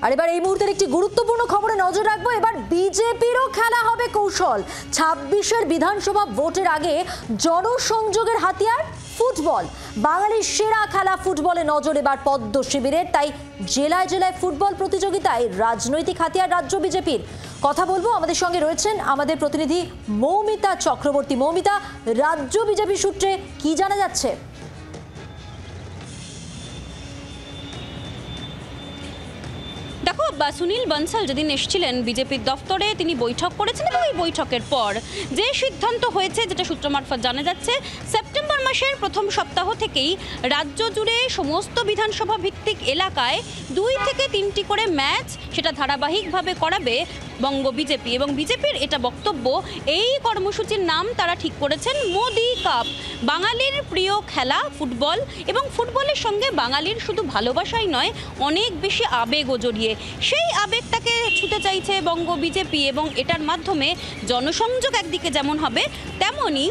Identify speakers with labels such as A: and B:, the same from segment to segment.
A: আর এবার এই মুহূর্তের একটি গুরুত্বপূর্ণ খবরে নজর রাখবো। এবার বিজেপিরও খেলা হবে কৌশল। ২৬-এর বিধানসভা ভোটের আগে জনসংযোগের হাতিয়ার ফুটবল। বাঙালির সেরা খেলা ফুটবলে নজর এবার পদ্ম শিবিরের। তাই জেলায় জেলায় ফুটবল প্রতিযোগিতায় রাজনৈতিক হাতিয়ার রাজ্য বিজেপির। কথা বলবো, আমাদের সঙ্গে রয়েছেন আমাদের প্রতিনিধি মৌমিতা চক্রবর্তী। মৌমিতা, রাজ্য বিজেপি সূত্রে কি জানা যাচ্ছে?
B: দেখো, সুনীল বনসাল যেদিন এসেছিলেন বিজেপির দফতরে, তিনি বৈঠক করেছেন এবং এই বৈঠকের পর যে সিদ্ধান্ত হয়েছে, যেটা সূত্র মারফত জানা যাচ্ছে, সেপ্টেম্বর মাসের প্রথম সপ্তাহ থেকেই রাজ্য জুড়ে সমস্ত বিধানসভা ভিত্তিক এলাকায় ২ থেকে ৩টি করে ম্যাচ সেটা ধারাবাহিকভাবে করাবে বঙ্গ বিজেপি। এবং বিজেপির এটা বক্তব্য, এই কর্মসূচির নাম তারা ঠিক করেছেন মোদি কাপ। বাঙালির প্রিয় খেলা ফুটবল, এবং ফুটবলের সঙ্গে বাঙালির শুধু ভালোবাসাই নয়, অনেক বেশি আবেগও জড়িয়ে। সেই আবেগটাকে ছুঁতে চাইছে বঙ্গ বিজেপি, এবং এটার মাধ্যমে জনসংযোগ একদিকে যেমন হবে, তেমনই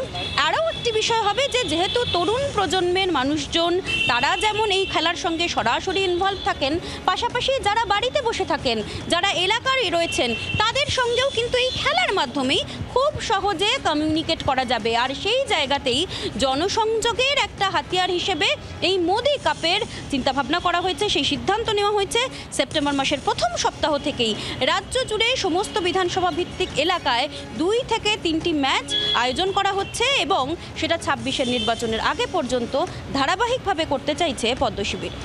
B: আরও একটি বিষয় হবে যে যেহেতু তরুণ প্রজন্মের মানুষজন তারা যেমন এই খেলার সঙ্গে সরাসরি ইনভলভ থাকেন, পাশাপাশি যারা বাড়িতে বসে থাকেন, যারা এলাকারই রয়েছেন, তাদের সঙ্গেও কিন্তু এই খেলার মাধ্যমেই খুব সহজে কমিউনিকেট করা যাবে। আর সেই জায়গাতেই জনসংযোগের একটা হাতিয়ার হিসেবে এই মোদি কাপের চিন্তাভাবনা করা হয়েছে। সেই সিদ্ধান্ত নেওয়া হয়েছে সেপ্টেম্বর মাসের প্রথম সপ্তাহ থেকেই রাজ্য জুড়ে সমস্ত বিধানসভা ভিত্তিক এলাকায় ২ থেকে ৩টি ম্যাচ আয়োজন করা হচ্ছে, এবং সেটা ২৬-এর নির্বাচনের আগে পর্যন্ত ধারাবাহিকভাবে করতে চাইছে পদ্ম শিবির।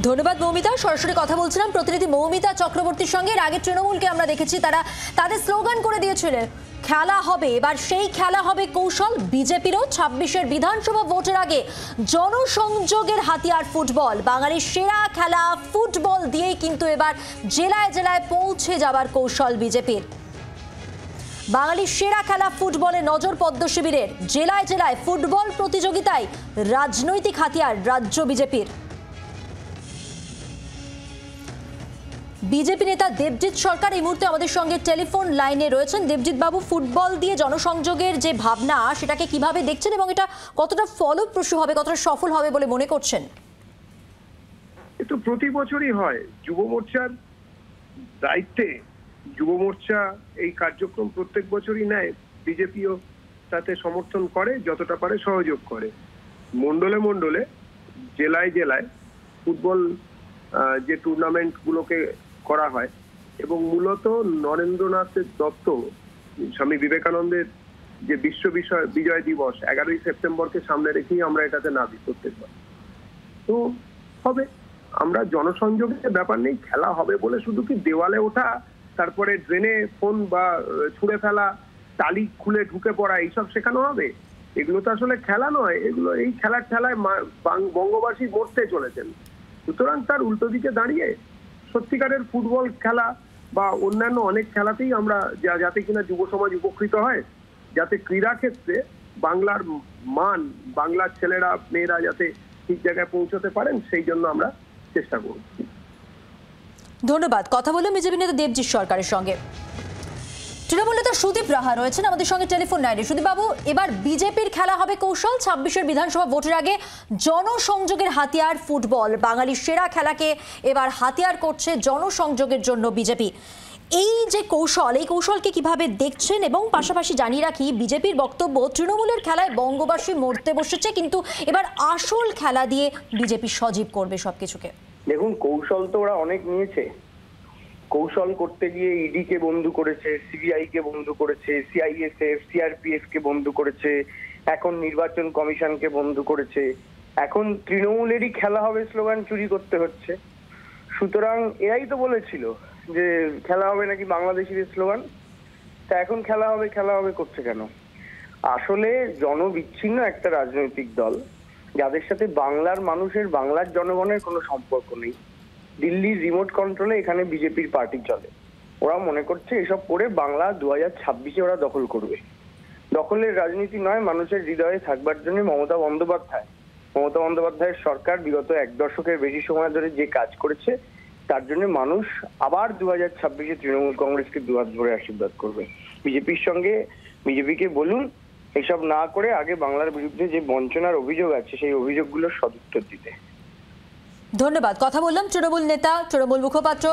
A: ধন্যবাদ মৌমিতা। সরাসরি কথা বলছিলাম প্রতিনিধি মৌমিতা চক্রবর্তীর সঙ্গে। এর আগে তৃণমূলকে আমরা দেখেছি, তারা তাদের স্লোগান করে দিয়েছিলেন খেলা হবে। এবার সেই খেলা হবে কৌশল। বিজেপিরও ২৬-এর বিধানসভা ভোটের আগে জনসংযোগের হাতিয়ার ফুটবল। বাঙালির সেরা খেলা ফুটবল দিয়েই কিন্তু এবার জেলায় জেলায় পৌঁছে যাবার কৌশল বিজেপির। বাঙালির সেরা খেলা ফুটবলে নজর পদ্ম শিবিরের। জেলায় জেলায় ফুটবল প্রতিযোগিতায় রাজনৈতিক হাতিয়ার রাজ্য বিজেপির। বিজেপি নেতা দেবজিৎ সরকার এই মুহূর্তে আমাদের সঙ্গে টেলিফোন লাইনে রয়েছেন। দেবজিৎ বাবু, ফুটবল দিয়ে জনসংযোগের যে ভাবনা, সেটাকে কিভাবে দেখছেন এবং এটা কতটা ফলপ্রসূ হবে, কতটা সফল হবে বলে মনে করছেন?
C: এটা প্রতি বছরই হয়। যুব মোর্চার দায়িত্বে যুব মোর্চা এই কার্যক্রম প্রত্যেক বছরই নেয়। বিজেপিও তাতে সমর্থন করে, যতটা পারে সহযোগ করে। মন্ডলে মন্ডলে, জেলায় জেলায় ফুটবল যে টুর্নামেন্ট গুলোকে করা হয়, এবং মূলত নরেন্দ্রনাথ দত্ত, স্বামী বিবেকানন্দের যে বিশ্ব বিজয় দিবস 11ই সেপ্টেম্বরকে সামনে রেখেই আমরা এটাতে নাবি প্রত্যেকবার। তো হবে, আমরা জনসংযোগের ব্যাপার নেই। খেলা হবে বলে শুধু কি দেওয়ালে ওঠা, তারপরে ড্রেনে ফোন বা ছুঁড়ে ফেলা, টালি খুলে ঢুকে পড়া, এইসব শেখানো হবে? এগুলো তো আসলে খেলা নয়। এগুলো এই খেলার ঠেলায় বঙ্গবাসী মরতে চলেছেন। সুতরাং তার উল্টো দিকে দাঁড়িয়ে সত্যিকারের ফুটবল খেলা বা অন্যান্য অনেক খেলাতেই আমরা যাতে কিনা যুব সমাজ উপকৃত হয়, যাতে ক্রীড়া ক্ষেত্রে বাংলার মান, বাংলার ছেলেরা মেয়েরা যাতে ঠিক জায়গায় পৌঁছতে পারেন, সেই জন্য আমরা চেষ্টা করছি।
A: ধন্যবাদ। কথা বললাম বিজেপি নেতা দেবজিৎ সরকারের সঙ্গে। তৃণমূল নেতা সুদীপ রাহা রয়েছেন আমাদের সঙ্গে টেলিফোন লাইনে। সুদীপ বাবু, এবার বিজেপির খেলা হবে কৌশল। ২৬-এর বিধানসভা ভোটের আগে জনসংযোগের হাতিয়ার ফুটবল। বাঙালির সেরা খেলাকে এবার হাতিয়ার করছে জনসংযোগের জন্য বিজেপি। এই যে কৌশল, এই কৌশলকে কিভাবে দেখছেন? এবং পাশাপাশি জানিয়ে রাখি, বিজেপির বক্তব্য তৃণমূলের খেলায় বঙ্গবাসী মরতে বসেছে, কিন্তু এবার আসল খেলা দিয়ে বিজেপি সজীব করবে সবকিছুকে।
D: দেখুন, কৌশল তো ওরা অনেক নিয়েছে। কৌশল করতে গিয়ে ইডি কে বন্ধু করেছে, সিবিআই কে বন্ধু করেছে, সিআইএসএফ, সিআরপিএফ কে বন্ধু করেছে, এখন নির্বাচন কমিশনকে বন্ধু করেছে। এখন তৃণমূলেরই খেলা হবে স্লোগান চুরি করতে হচ্ছে। সুতরাং এরাই তো বলেছিল যে খেলা হবে নাকি বাংলাদেশের স্লোগান, তা এখন খেলা হবে করছে কেন? আসলে জনবিচ্ছিন্ন একটা রাজনৈতিক দল, যাদের সাথে বাংলার মানুষের, বাংলার জনগণের কোনো সম্পর্ক নেই। দিল্লির রিমোট কন্ট্রোলে এখানে বিজেপির পার্টি চলে। ওরা মনে করছে এসব করে বাংলা 2026-এ ওরা দখল করবে। দখলের রাজনীতি নয়, মানুষের হৃদয়ে থাকবার জন্য মমতা বন্দ্যোপাধ্যায়ের সরকার বিগত 1 দশকের বেশি সময় ধরে যে কাজ করেছে, তার জন্য মানুষ আবার 2026-এ তৃণমূল কংগ্রেসকে দুহাত ভরে আশীর্বাদ করবে। বিজেপিকে বলুন এসব না করে আগে বাংলার বিরুদ্ধে যে বঞ্চনার অভিযোগ আছে, সেই অভিযোগগুলোর সদুত্তর দিতে।
A: ধন্যবাদ। কথা বললাম তৃণমূল নেতা, তৃণমূল মুখপাত্র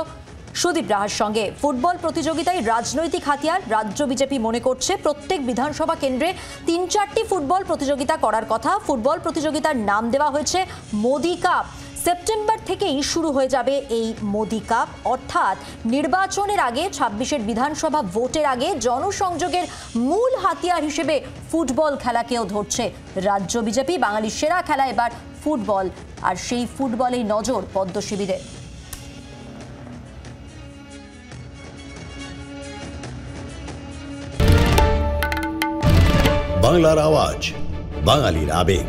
A: সুদীপ রাহার সঙ্গে। ফুটবল প্রতিযোগিতায় রাজনৈতিক হাতিয়ার রাজ্য বিজেপি মনে করছে। প্রত্যেক বিধানসভা কেন্দ্রে 3-4টি ফুটবল প্রতিযোগিতা করার কথা। ফুটবল প্রতিযোগিতার নাম দেওয়া হয়েছে মোদি কাপ। সেপ্টেম্বর থেকেই শুরু হয়ে যাবে এই মোদি কাপ, অর্থাৎ নির্বাচনের আগে 26-এর বিধানসভা ভোটের আগে জনসংযোগের মূল হাতিয়ার হিসেবে ফুটবল খেলাকেও ধরছে রাজ্য বিজেপি। বাঙালির সেরা খেলা এবার ফুটবল, আর সেই ফুটবলেই নজর পদ্ম শিবিরে।
E: বাংলার আওয়াজ, বাঙালির আবেগ,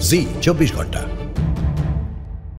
E: জি 24 ঘন্টা।